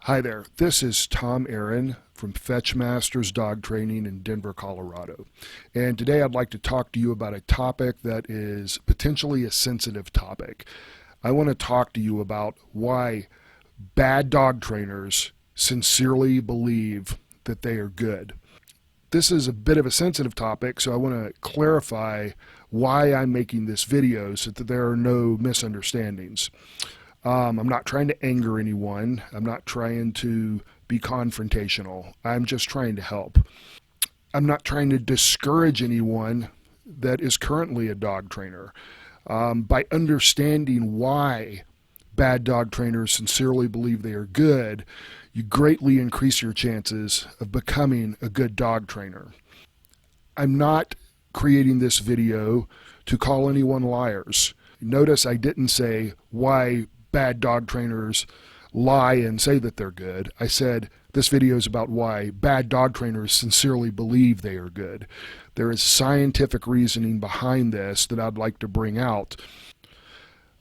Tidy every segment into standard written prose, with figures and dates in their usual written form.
Hi there, this is Tom Aaron from Fetch Masters Dog Training in Denver, Colorado. And today I'd like to talk to you about a topic that is potentially a sensitive topic. I want to talk to you about why bad dog trainers sincerely believe that they are good. This is a bit of a sensitive topic, so I want to clarify why I'm making this video so that there are no misunderstandings. I'm not trying to anger anyone. I'm not trying to be confrontational. I'm just trying to help. I'm not trying to discourage anyone that is currently a dog trainer. By understanding why bad dog trainers sincerely believe they are good, you greatly increase your chances of becoming a good dog trainer. I'm not creating this video to call anyone liars. Notice I didn't say why bad dog trainers lie and say that they're good. I said this video is about why bad dog trainers sincerely believe they are good. There is scientific reasoning behind this that I'd like to bring out.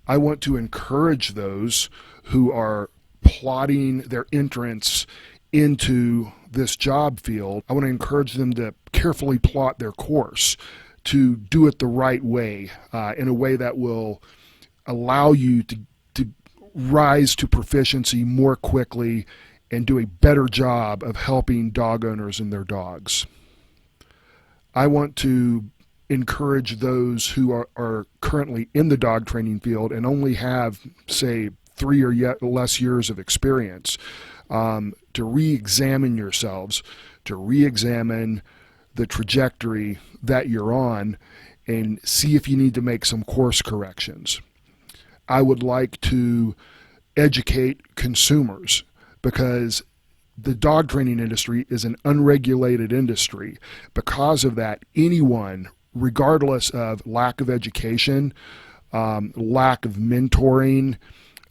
I want to encourage those who are plotting their entrance into this job field. I want to encourage them to carefully plot their course, to do it the right way, in a way that will allow you to rise to proficiency more quickly and do a better job of helping dog owners and their dogs. I want to encourage those who are currently in the dog training field and only have, say, 3 or yet less years of experience, to re-examine yourselves, to re-examine the trajectory that you're on and see if you need to make some course corrections. I would like to educate consumers because the dog training industry is an unregulated industry. Because of that, anyone, regardless of lack of education, lack of mentoring,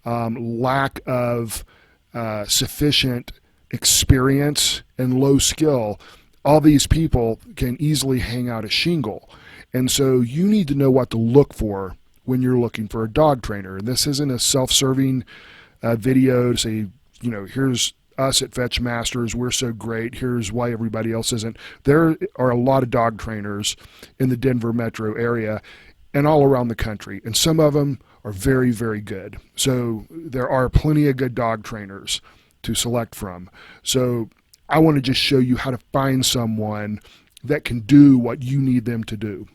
lack of sufficient experience and low skill, all these people can easily hang out a shingle. And so you need to know what to look for when you're looking for a dog trainer. And this isn't a self-serving video to say, you know, here's us at Fetch Masters, we're so great, here's why everybody else isn't. There are a lot of dog trainers in the Denver metro area and all around the country, and some of them are very, very good. So there are plenty of good dog trainers to select from. So I want to just show you how to find someone that can do what you need them to do.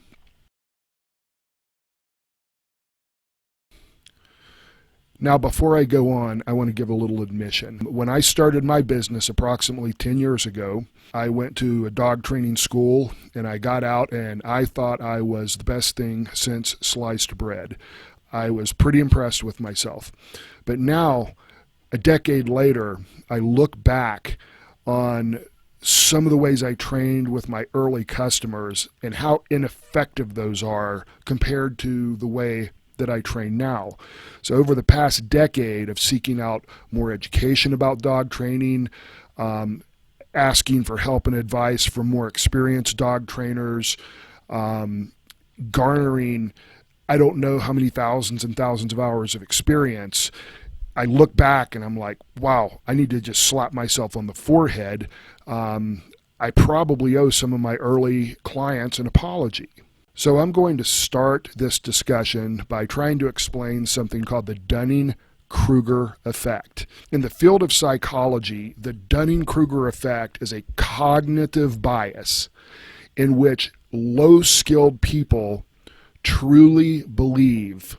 Now, before I go on, I want to give a little admission. When I started my business approximately 10 years ago, I went to a dog training school and I got out and I thought I was the best thing since sliced bread. I was pretty impressed with myself. But now, a decade later, I look back on some of the ways I trained with my early customers and how ineffective those are compared to the way that I train now. So over the past decade of seeking out more education about dog training, asking for help and advice from more experienced dog trainers, garnering I don't know how many thousands and thousands of hours of experience, I look back and I'm like, wow, I need to just slap myself on the forehead. I probably owe some of my early clients an apology. So I'm going to start this discussion by trying to explain something called the Dunning-Kruger Effect. In the field of psychology, the Dunning-Kruger Effect is a cognitive bias in which low-skilled people truly believe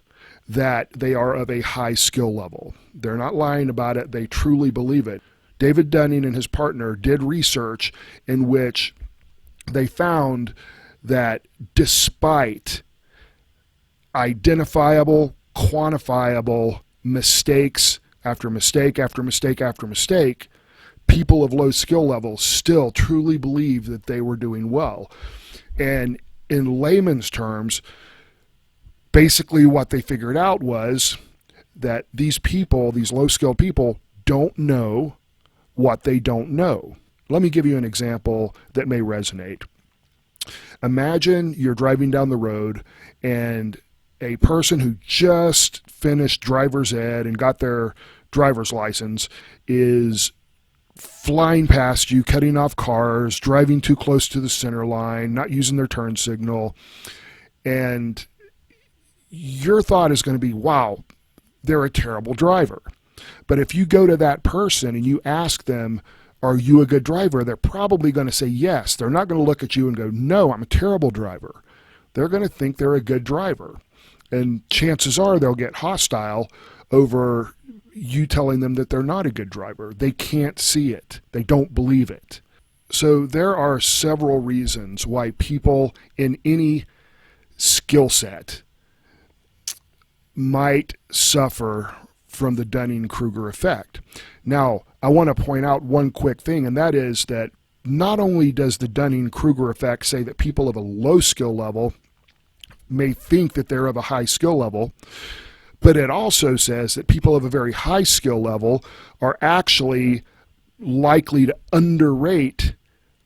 that they are of a high skill level. They're not lying about it. They truly believe it. David Dunning and his partner did research in which they found that despite identifiable, quantifiable mistakes after mistake after mistake after mistake, people of low skill levels still truly believe that they were doing well. And in layman's terms, basically what they figured out was that these people, these low-skilled people, don't know what they don't know. Let me give you an example that may resonate. Imagine you're driving down the road and a person who just finished driver's ed and got their driver's license is flying past you, cutting off cars, driving too close to the center line, not using their turn signal, and your thought is going to be, wow, they're a terrible driver. But if you go to that person and you ask them, are you a good driver? They're probably going to say yes. They're not going to look at you and go, no, I'm a terrible driver. They're going to think they're a good driver. And chances are they'll get hostile over you telling them that they're not a good driver. They can't see it. They don't believe it. So there are several reasons why people in any skill set might suffer from the Dunning-Kruger effect. Now, I want to point out one quick thing, and that is that not only does the Dunning-Kruger effect say that people of a low skill level may think that they're of a high skill level, but it also says that people of a very high skill level are actually likely to underrate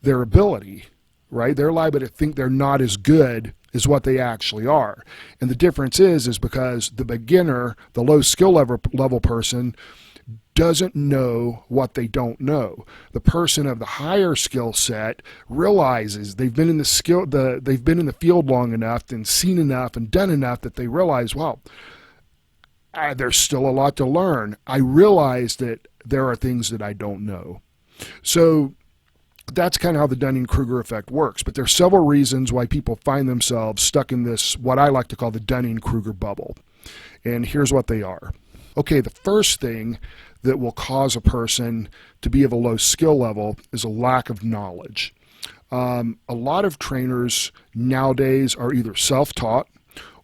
their ability, right? They're liable to think they're not as good as what they actually are. And the difference is because the beginner, the low skill level person, doesn't know what they don't know. The person of the higher skill set realizes they've been in the field long enough and seen enough and done enough that they realize, well, there's still a lot to learn. I realize that there are things that I don't know. So that's kind of how the Dunning-Kruger effect works. But there's several reasons why people find themselves stuck in this, what I like to call the Dunning-Kruger bubble. And here's what they are. Okay, the first thing that will cause a person to be of a low skill level is a lack of knowledge. A lot of trainers nowadays are either self-taught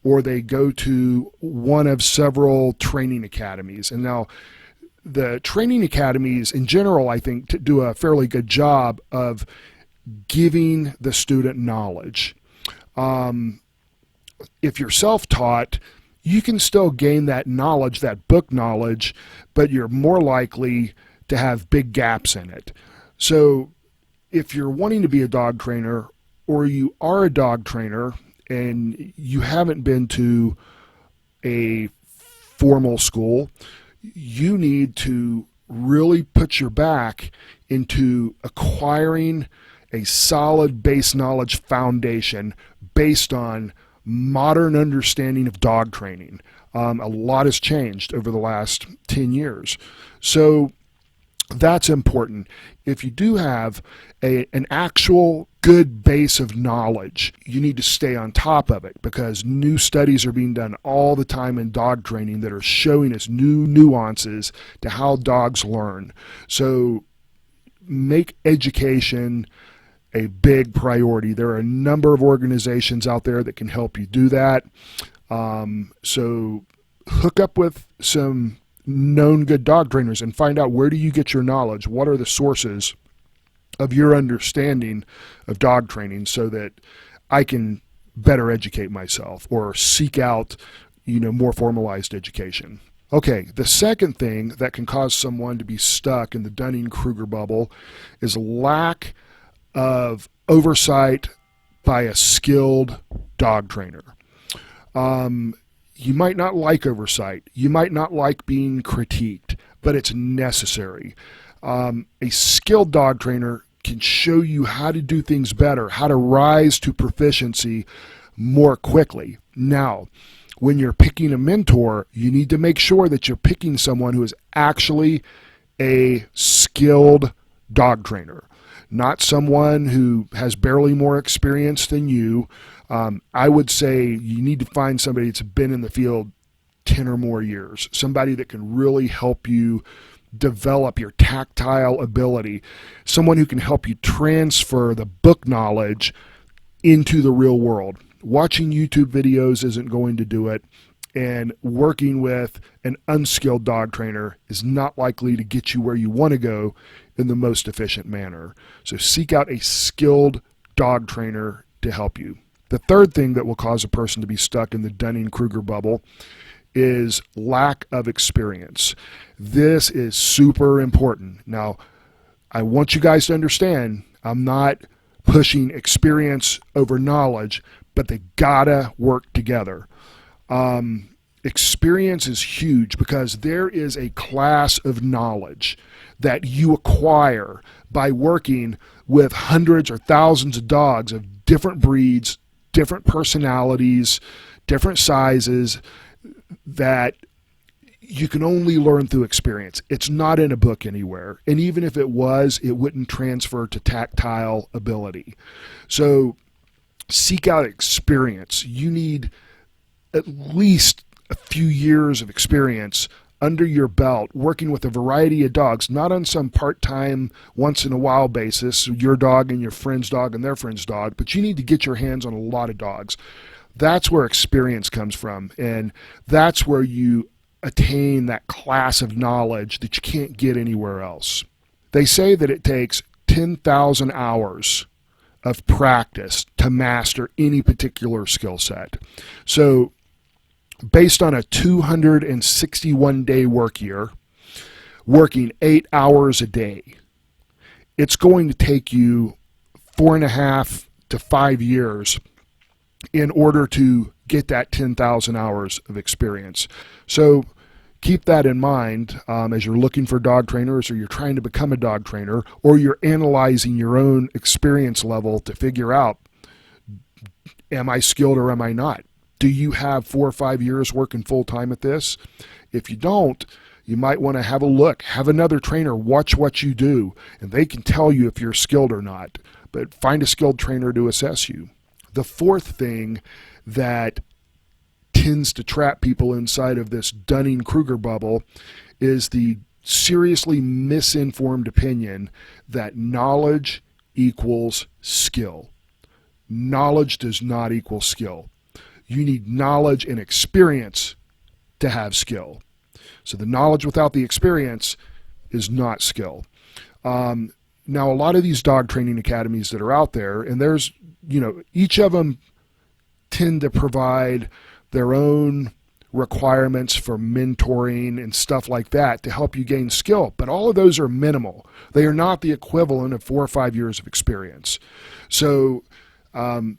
or they go to one of several training academies. And now the training academies in general, I think, do a fairly good job of giving the student knowledge. If you're self-taught, you can still gain that knowledge, that book knowledge, but you're more likely to have big gaps in it. So if you're wanting to be a dog trainer, or you are a dog trainer and you haven't been to a formal school, you need to really put your back into acquiring a solid base knowledge foundation based on modern understanding of dog training. A lot has changed over the last 10 years. So that's important. If you do have an actual good base of knowledge, you need to stay on top of it, because new studies are being done all the time in dog training that are showing us new nuances to how dogs learn. So make education a big priority. There are a number of organizations out there that can help you do that. So hook up with some known good dog trainers and find out, where do you get your knowledge? What are the sources of your understanding of dog training, so that I can better educate myself or seek out, more formalized education. Okay, the second thing that can cause someone to be stuck in the Dunning-Kruger bubble is lack of oversight by a skilled dog trainer. You might not like oversight. You might not like being critiqued, but it's necessary. A skilled dog trainer can show you how to do things better, how to rise to proficiency more quickly. Now, when you're picking a mentor, you need to make sure that you're picking someone who is actually a skilled dog trainer, not someone who has barely more experience than you. I would say you need to find somebody that's been in the field 10 or more years, somebody that can really help you develop your tactile ability, someone who can help you transfer the book knowledge into the real world. Watching YouTube videos isn't going to do it, and working with an unskilled dog trainer is not likely to get you where you want to go in the most efficient manner. So seek out a skilled dog trainer to help you. The third thing that will cause a person to be stuck in the Dunning-Kruger bubble is lack of experience. This is super important. Now, I want you guys to understand, I'm not pushing experience over knowledge, but they gotta work together. Experience is huge because there is a class of knowledge that you acquire by working with hundreds or thousands of dogs of different breeds, different personalities, different sizes, that you can only learn through experience. It's not in a book anywhere. And even if it was, it wouldn't transfer to tactile ability. So seek out experience. You need at least a few years of experience under your belt working with a variety of dogs, not on some part-time, once-in-a-while basis, your dog and your friend's dog and their friend's dog, but you need to get your hands on a lot of dogs. That's where experience comes from, and that's where you attain that class of knowledge that you can't get anywhere else. They say that it takes 10,000 hours of practice to master any particular skill set. So based on a 261-day work year, working 8 hours a day, it's going to take you 4.5 to 5 years in order to get that 10,000 hours of experience. So keep that in mind as you're looking for dog trainers, or you're trying to become a dog trainer, or you're analyzing your own experience level to figure out, am I skilled or am I not? Do you have 4 or 5 years working full-time at this? If you don't, you might want to have a look. Have another trainer watch what you do, and they can tell you if you're skilled or not. But find a skilled trainer to assess you. The fourth thing that tends to trap people inside of this Dunning-Kruger bubble is the seriously misinformed opinion that knowledge equals skill. Knowledge does not equal skill. You need knowledge and experience to have skill. So the knowledge without the experience is not skill. Now, a lot of these dog training academies that are out there, and there's, each of them tend to provide their own requirements for mentoring and stuff like that to help you gain skill. But all of those are minimal. They are not the equivalent of 4 or 5 years of experience. So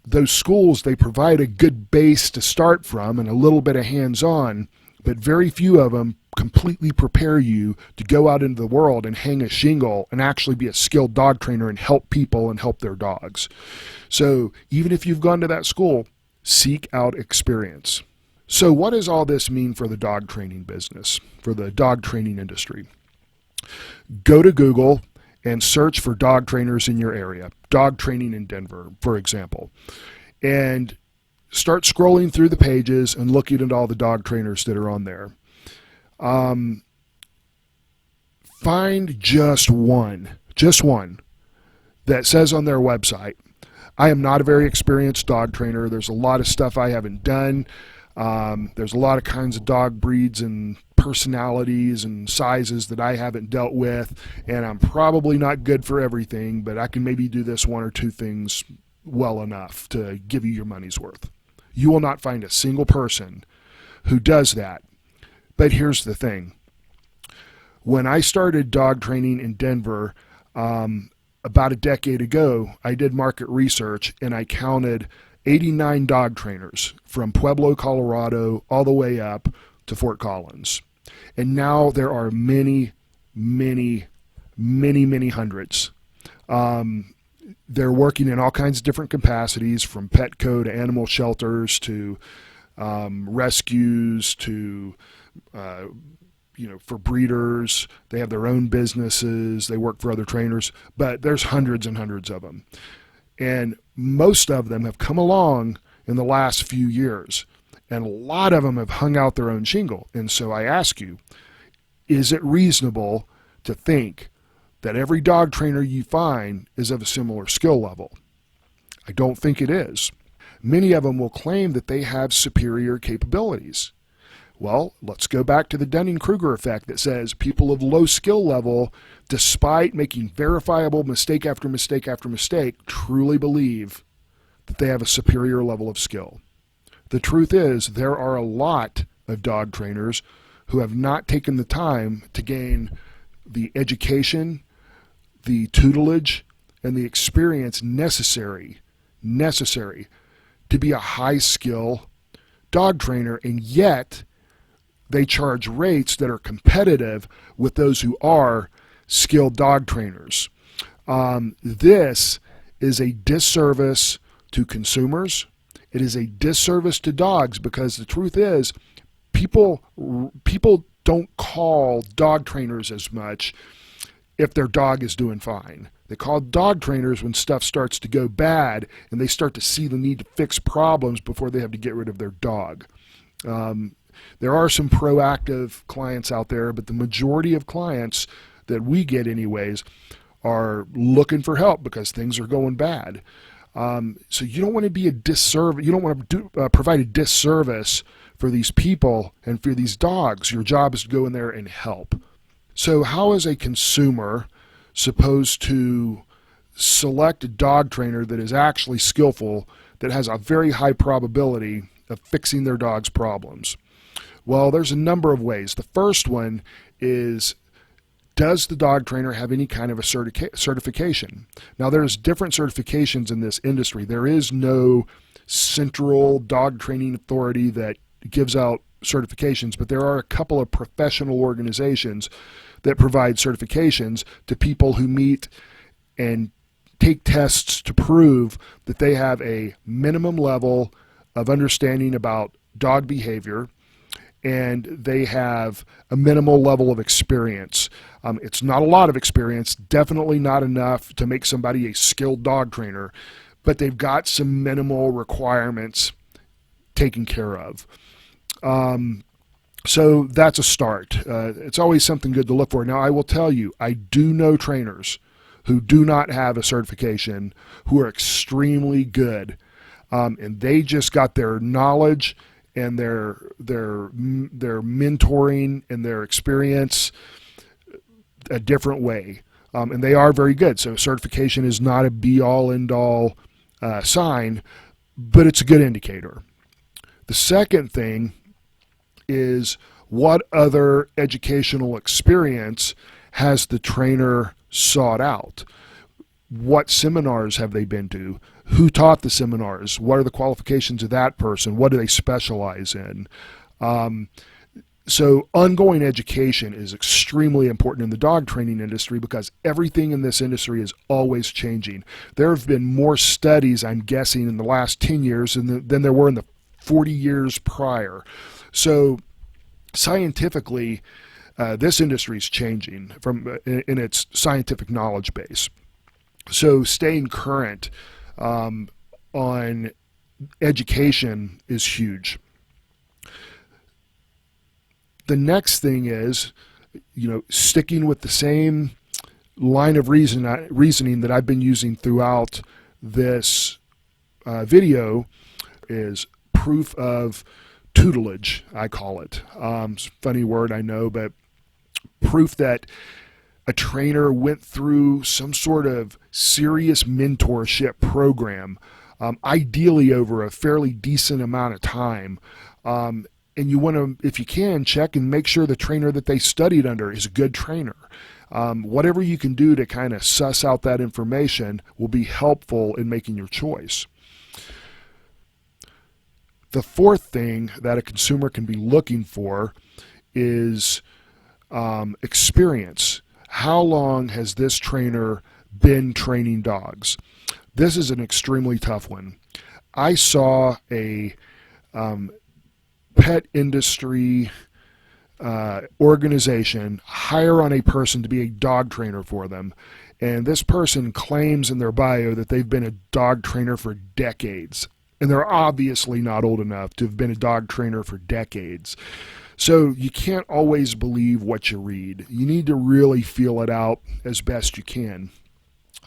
those schools, they provide a good base to start from and a little bit of hands-on, but very few of them completely prepare you to go out into the world and hang a shingle and actually be a skilled dog trainer and help people and help their dogs. So even if you've gone to that school, seek out experience. So what does all this mean for the dog training business, for the dog training industry? Go to Google and search for dog trainers in your area, dog training in Denver, for example, and start scrolling through the pages and looking at all the dog trainers that are on there. Find just one that says on their website, I am not a very experienced dog trainer. There's a lot of stuff I haven't done. There's a lot of kinds of dog breeds and personalities and sizes that I haven't dealt with, and I'm probably not good for everything, but I can maybe do this 1 or 2 things well enough to give you your money's worth. You will not find a single person who does that. But here's the thing. When I started dog training in Denver about a decade ago, I did market research and I counted 89 dog trainers from Pueblo, Colorado, all the way up to Fort Collins. And now there are many, many, many, many hundreds. They're working in all kinds of different capacities, from Petco to animal shelters to rescues to, for breeders. They have their own businesses. They work for other trainers. But there's hundreds and hundreds of them. And most of them have come along in the last few years. And a lot of them have hung out their own shingle. And so I ask you, is it reasonable to think that every dog trainer you find is of a similar skill level? I don't think it is. Many of them will claim that they have superior capabilities. Well, let's go back to the Dunning-Kruger effect that says people of low skill level, despite making verifiable mistake after mistake after mistake, truly believe that they have a superior level of skill. The truth is, there are a lot of dog trainers who have not taken the time to gain the education, the tutelage, and the experience necessary to be a high skill dog trainer, and yet they charge rates that are competitive with those who are skilled dog trainers. This is a disservice to consumers. It is a disservice to dogs, because the truth is, people don't call dog trainers as much if their dog is doing fine. They call dog trainers when stuff starts to go bad and they start to see the need to fix problems before they have to get rid of their dog. There are some proactive clients out there, but the majority of clients that we get anyways are looking for help because things are going bad. So you don't want to be a disservice. You don't want to provide a disservice for these people and for these dogs. Your job is to go in there and help. So how is a consumer supposed to select a dog trainer that is actually skillful, that has a very high probability of fixing their dog's problems? Well, there's a number of ways. The first one is, does the dog trainer have any kind of a certification? Now, there's different certifications in this industry. There is no central dog training authority that gives out certifications, but there are a couple of professional organizations that provide certifications to people who meet and take tests to prove that they have a minimum level of understanding about dog behavior, and they have a minimal level of experience. It's not a lot of experience, definitely not enough to make somebody a skilled dog trainer, but they've got some minimal requirements taken care of. So that's a start. It's always something good to look for. Now, I will tell you, I do know trainers who do not have a certification who are extremely good, and they just got their knowledge and their mentoring and their experience a different way, and they are very good. So certification is not a be-all, end-all sign, but it's a good indicator. The second thing is, what other educational experience has the trainer sought out? What seminars have they been to? Who taught the seminars? What are the qualifications of that person? What do they specialize in? So ongoing education is extremely important in the dog training industry, because everything in this industry is always changing. There have been more studies, I'm guessing, in the last 10 years than there were in the 40 years prior. So scientifically, this industry is changing in its scientific knowledge base. So staying current on education is huge. The next thing is, sticking with the same line of reasoning that I've been using throughout this video, is proof of tutelage, I call it. It's a funny word, I know, but proof that a trainer went through some sort of serious mentorship program, ideally over a fairly decent amount of time. And you want to, if you can, check and make sure the trainer that they studied under is a good trainer. Whatever you can do to kind of suss out that information will be helpful in making your choice. The fourth thing that a consumer can be looking for is experience. How long has this trainer been training dogs? This is an extremely tough one. I saw a pet industry organization hire on a person to be a dog trainer for them, and this person claims in their bio that they've been a dog trainer for decades. And they're obviously not old enough to have been a dog trainer for decades. So you can't always believe what you read. You need to really feel it out as best you can.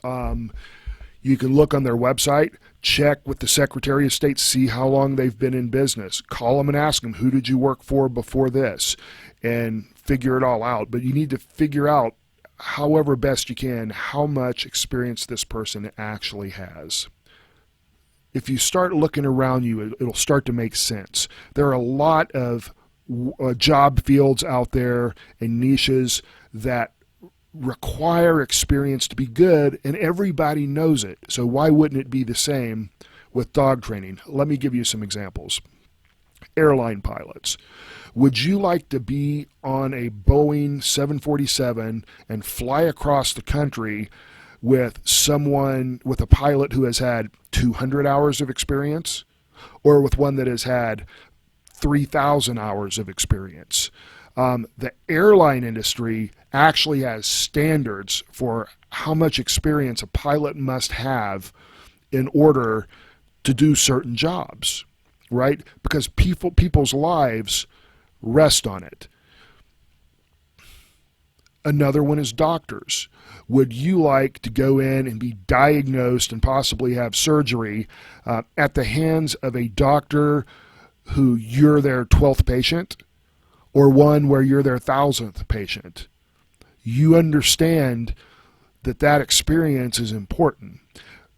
You can look on their website, check with the Secretary of State, see how long they've been in business. Call them and ask them, who did you work for before this? And figure it all out. But you need to figure out, however best you can, how much experience this person actually has. If you start looking around you, it'll start to make sense. There are a lot of job fields out there and niches that require experience to be good, and everybody knows it. So why wouldn't it be the same with dog training? Let me give you some examples. airline pilots. Would you like to be on a Boeing 747 and fly across the country with a pilot who has had 200 hours of experience, or with one that has had 3,000 hours of experience? The airline industry actually has standards for how much experience a pilot must have in order to do certain jobs, right? Because people's lives rest on it. Another one is doctors. Would you like to go in and be diagnosed and possibly have surgery at the hands of a doctor who you're their 12th patient, or one where you're their 1,000th patient? You understand that experience is important.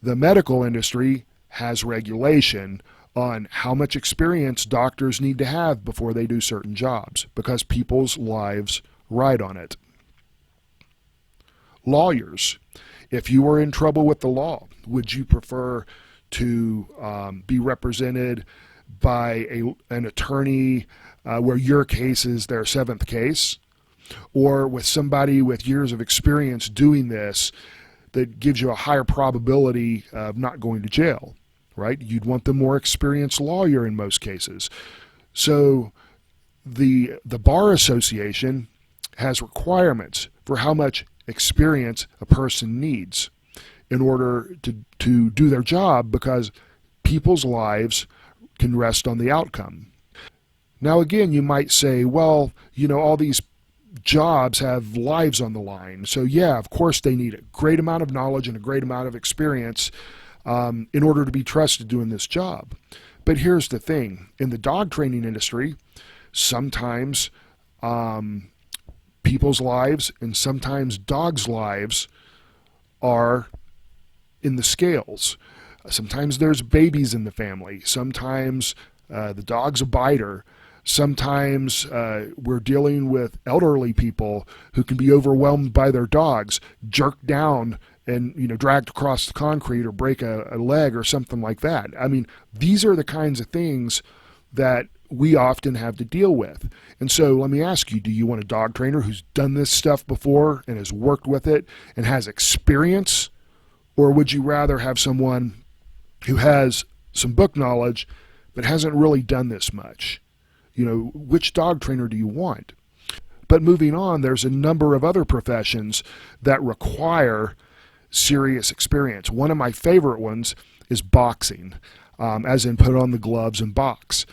The medical industry has regulation on how much experience doctors need to have before they do certain jobs, because people's lives ride on it. Lawyers. If you were in trouble with the law, would you prefer to be represented by an attorney where your case is their 7th case, or with somebody with years of experience doing this that gives you a higher probability of not going to jail? Right? You'd want the more experienced lawyer in most cases. So the Bar Association has requirements for how much experience a person needs in order to do their job, because people's lives can rest on the outcome. Now again, you might say, well, all these jobs have lives on the line. So yeah, of course they need a great amount of knowledge and a great amount of experience in order to be trusted doing this job. But here's the thing. In the dog training industry, sometimes people's lives and sometimes dogs' lives are in the scales. Sometimes there's babies in the family. Sometimes the dog's a biter. Sometimes we're dealing with elderly people who can be overwhelmed by their dogs, jerked down and dragged across the concrete, or break a leg or something like that. I mean, these are the kinds of things that we often have to deal with. And so let me ask you, do you want a dog trainer who's done this stuff before and has worked with it and has experience? Or would you rather have someone who has some book knowledge but hasn't really done this much? Which dog trainer do you want? But moving on, there's a number of other professions that require serious experience. One of my favorite ones is boxing, as in put on the gloves and box.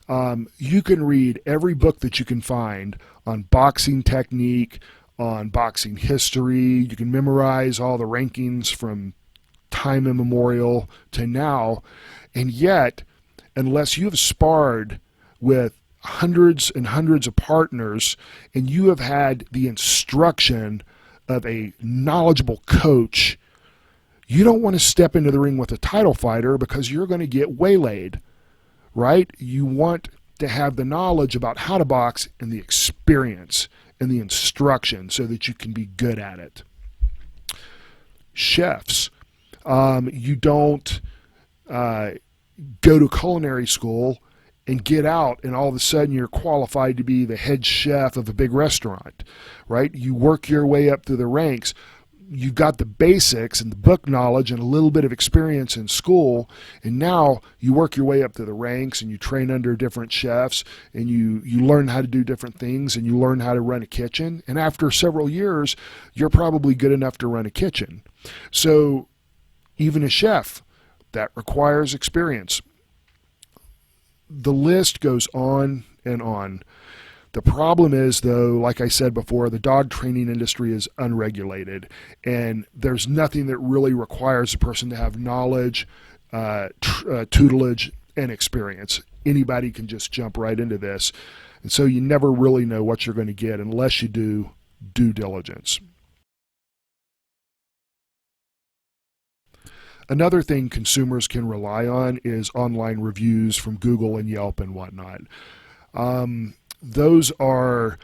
You can read every book that you can find on boxing technique, on boxing history. You can memorize all the rankings from time immemorial to now, and yet, unless you've sparred with hundreds and hundreds of partners and you have had the instruction of a knowledgeable coach, you don't want to step into the ring with a title fighter, because you're going to get waylaid, right? You want to have the knowledge about how to box and the experience and the instruction so that you can be good at it. Chefs. You don't go to culinary school and get out and all of a sudden you're qualified to be the head chef of a big restaurant, right? You work your way up through the ranks. You've got the basics and the book knowledge and a little bit of experience in school, and now you work your way up through the ranks and you train under different chefs and you learn how to do different things and you learn how to run a kitchen, and after several years you're probably good enough to run a kitchen. So even a chef, that requires experience. The list goes on and on. The problem is, though, like I said before, the dog training industry is unregulated, and there's nothing that really requires a person to have knowledge, tutelage, and experience. Anybody can just jump right into this, and so you never really know what you're going to get unless you do due diligence. Another thing consumers can rely on is online reviews from Google and Yelp and whatnot. Those are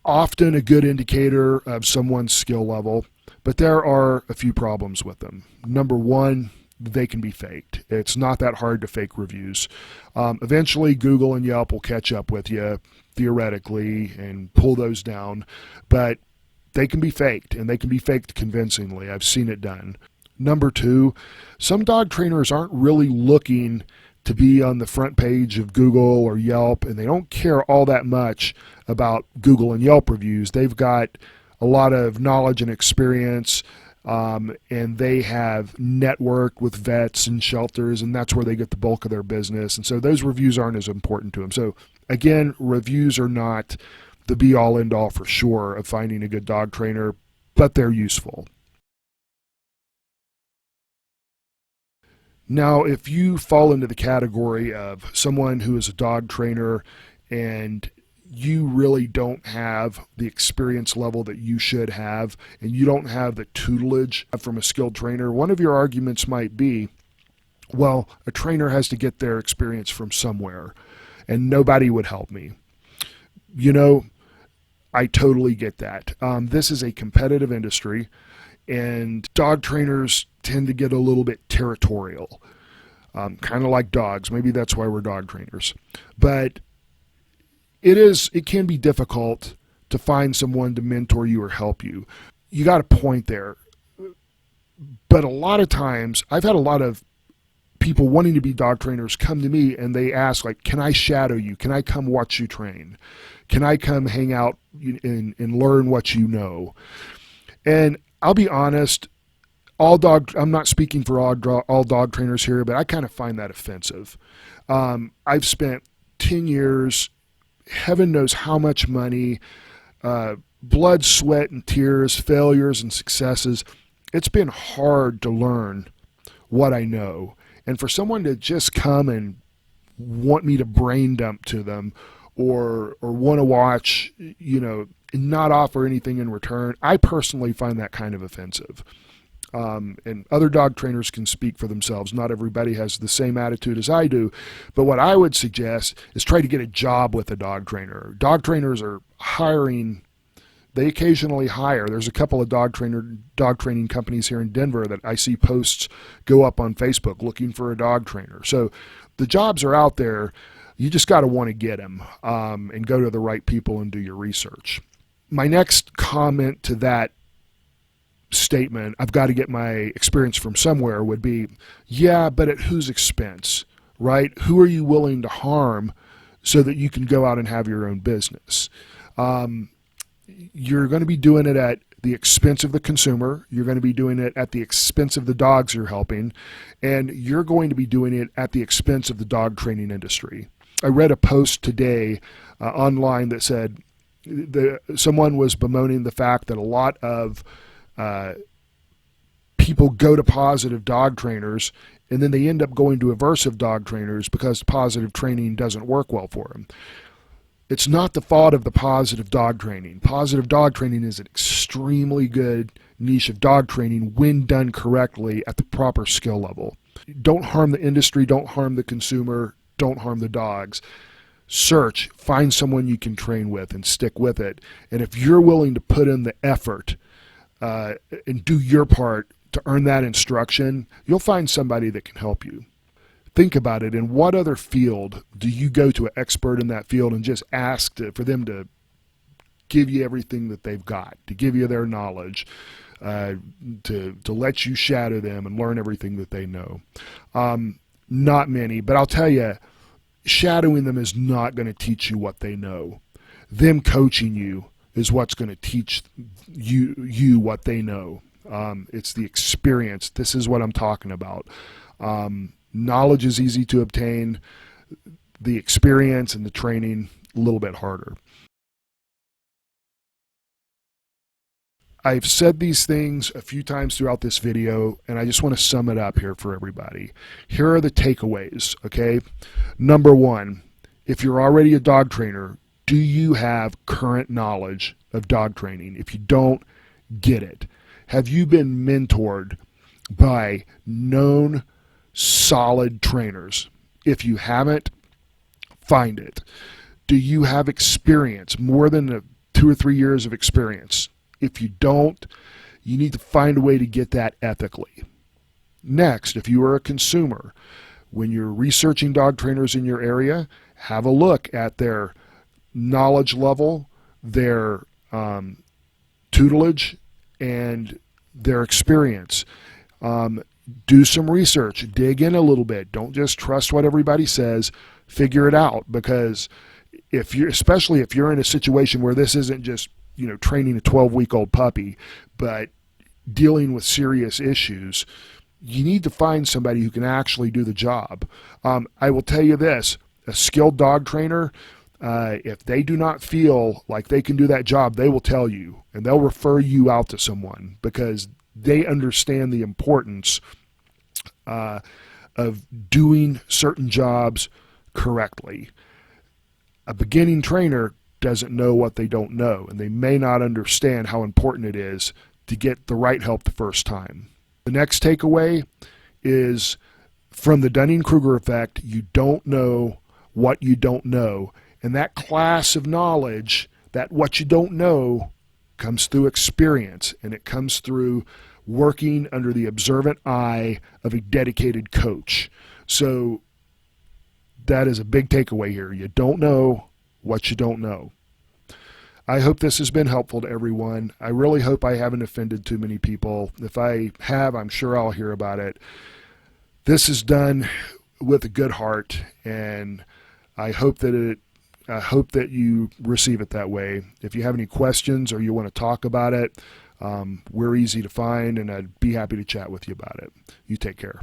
often a good indicator of someone's skill level, but there are a few problems with them. Number one, they can be faked. It's not that hard to fake reviews. Eventually, Google and Yelp will catch up with you, theoretically, and pull those down. But they can be faked, and they can be faked convincingly. I've seen it done. Number two, some dog trainers aren't really looking to be on the front page of Google or Yelp, and they don't care all that much about Google and Yelp reviews. They've got a lot of knowledge and experience, and they have networked with vets and shelters, and that's where they get the bulk of their business. And so those reviews aren't as important to them. So again, reviews are not the be-all end-all for sure of finding a good dog trainer, but they're useful. Now, if you fall into the category of someone who is a dog trainer and you really don't have the experience level that you should have, and you don't have the tutelage from a skilled trainer, one of your arguments might be, well, a trainer has to get their experience from somewhere, and nobody would help me. You know, I totally get that. This is a competitive industry, and dog trainers tend to get a little bit territorial, kind of like dogs. Maybe that's why we're dog trainers. But it can be difficult to find someone to mentor you or help you. You got a point there. But a lot of times, I've had a lot of people wanting to be dog trainers come to me and they ask, like, can I shadow you? Can I come watch you train? Can I come hang out and learn what you know? And I'll be honest, I'm not speaking for all dog trainers here, but I kind of find that offensive. I've spent 10 years, heaven knows how much money, blood, sweat, and tears, failures and successes. It's been hard to learn what I know. And for someone to just come and want me to brain dump to them or want to watch, and not offer anything in return, I personally find that kind of offensive. And other dog trainers can speak for themselves. Not everybody has the same attitude as I do. But what I would suggest is try to get a job with a dog trainer. Dog trainers are hiring. They occasionally hire. There's a couple of dog training companies here in Denver that I see posts go up on Facebook looking for a dog trainer. So the jobs are out there. You just got to want to get them and go to the right people and do your research. My next comment to that statement, I've got to get my experience from somewhere, would be, yeah, but at whose expense, right? Who are you willing to harm so that you can go out and have your own business? You're going to be doing it at the expense of the consumer. You're going to be doing it at the expense of the dogs you're helping, and you're going to be doing it at the expense of the dog training industry. I read a post today online that said someone was bemoaning the fact that a lot of people go to positive dog trainers and then they end up going to aversive dog trainers because positive training doesn't work well for them. It's not the fault of the positive dog training. Positive dog training is an extremely good niche of dog training when done correctly at the proper skill level. Don't harm the industry, don't harm the consumer, don't harm the dogs. Search, find someone you can train with and stick with it. And if you're willing to put in the effort and do your part to earn that instruction, you'll find somebody that can help you. Think about it. In what other field do you go to an expert in that field and just ask for them to give you everything that they've got, to give you their knowledge, to let you shadow them and learn everything that they know? Not many, but I'll tell you, shadowing them is not going to teach you what they know. Them coaching you is what's going to teach you what they know. It's the experience. This is what I'm talking about. Knowledge is easy to obtain. The experience and the training, a little bit harder. I've said these things a few times throughout this video, and I just want to sum it up here for everybody. Here are the takeaways, okay? Number one, if you're already a dog trainer, do you have current knowledge of dog training? If you don't, get it. Have you been mentored by known, solid trainers? If you haven't, find it. Do you have experience, more than 2 or 3 years of experience? If you don't, you need to find a way to get that ethically. Next, if you are a consumer, when you're researching dog trainers in your area, have a look at their knowledge level, their tutelage, and their experience. Do some research, dig in a little bit. Don't just trust what everybody says. Figure it out, because especially if you're in a situation where this isn't just training a 12-week-old puppy, but dealing with serious issues, you need to find somebody who can actually do the job. I will tell you this: a skilled dog trainer, if they do not feel like they can do that job, they will tell you, and they'll refer you out to someone, because they understand the importance of doing certain jobs correctly. A beginning trainer doesn't know what they don't know, and they may not understand how important it is to get the right help the first time. The next takeaway is from the Dunning-Kruger Effect: you don't know what you don't know. And that class of knowledge, that what you don't know, comes through experience, and it comes through working under the observant eye of a dedicated coach. So that is a big takeaway here. You don't know what you don't know. I hope this has been helpful to everyone. I really hope I haven't offended too many people. If I have, I'm sure I'll hear about it. This is done with a good heart, and I hope that you receive it that way. If you have any questions or you want to talk about it, we're easy to find, and I'd be happy to chat with you about it. You take care.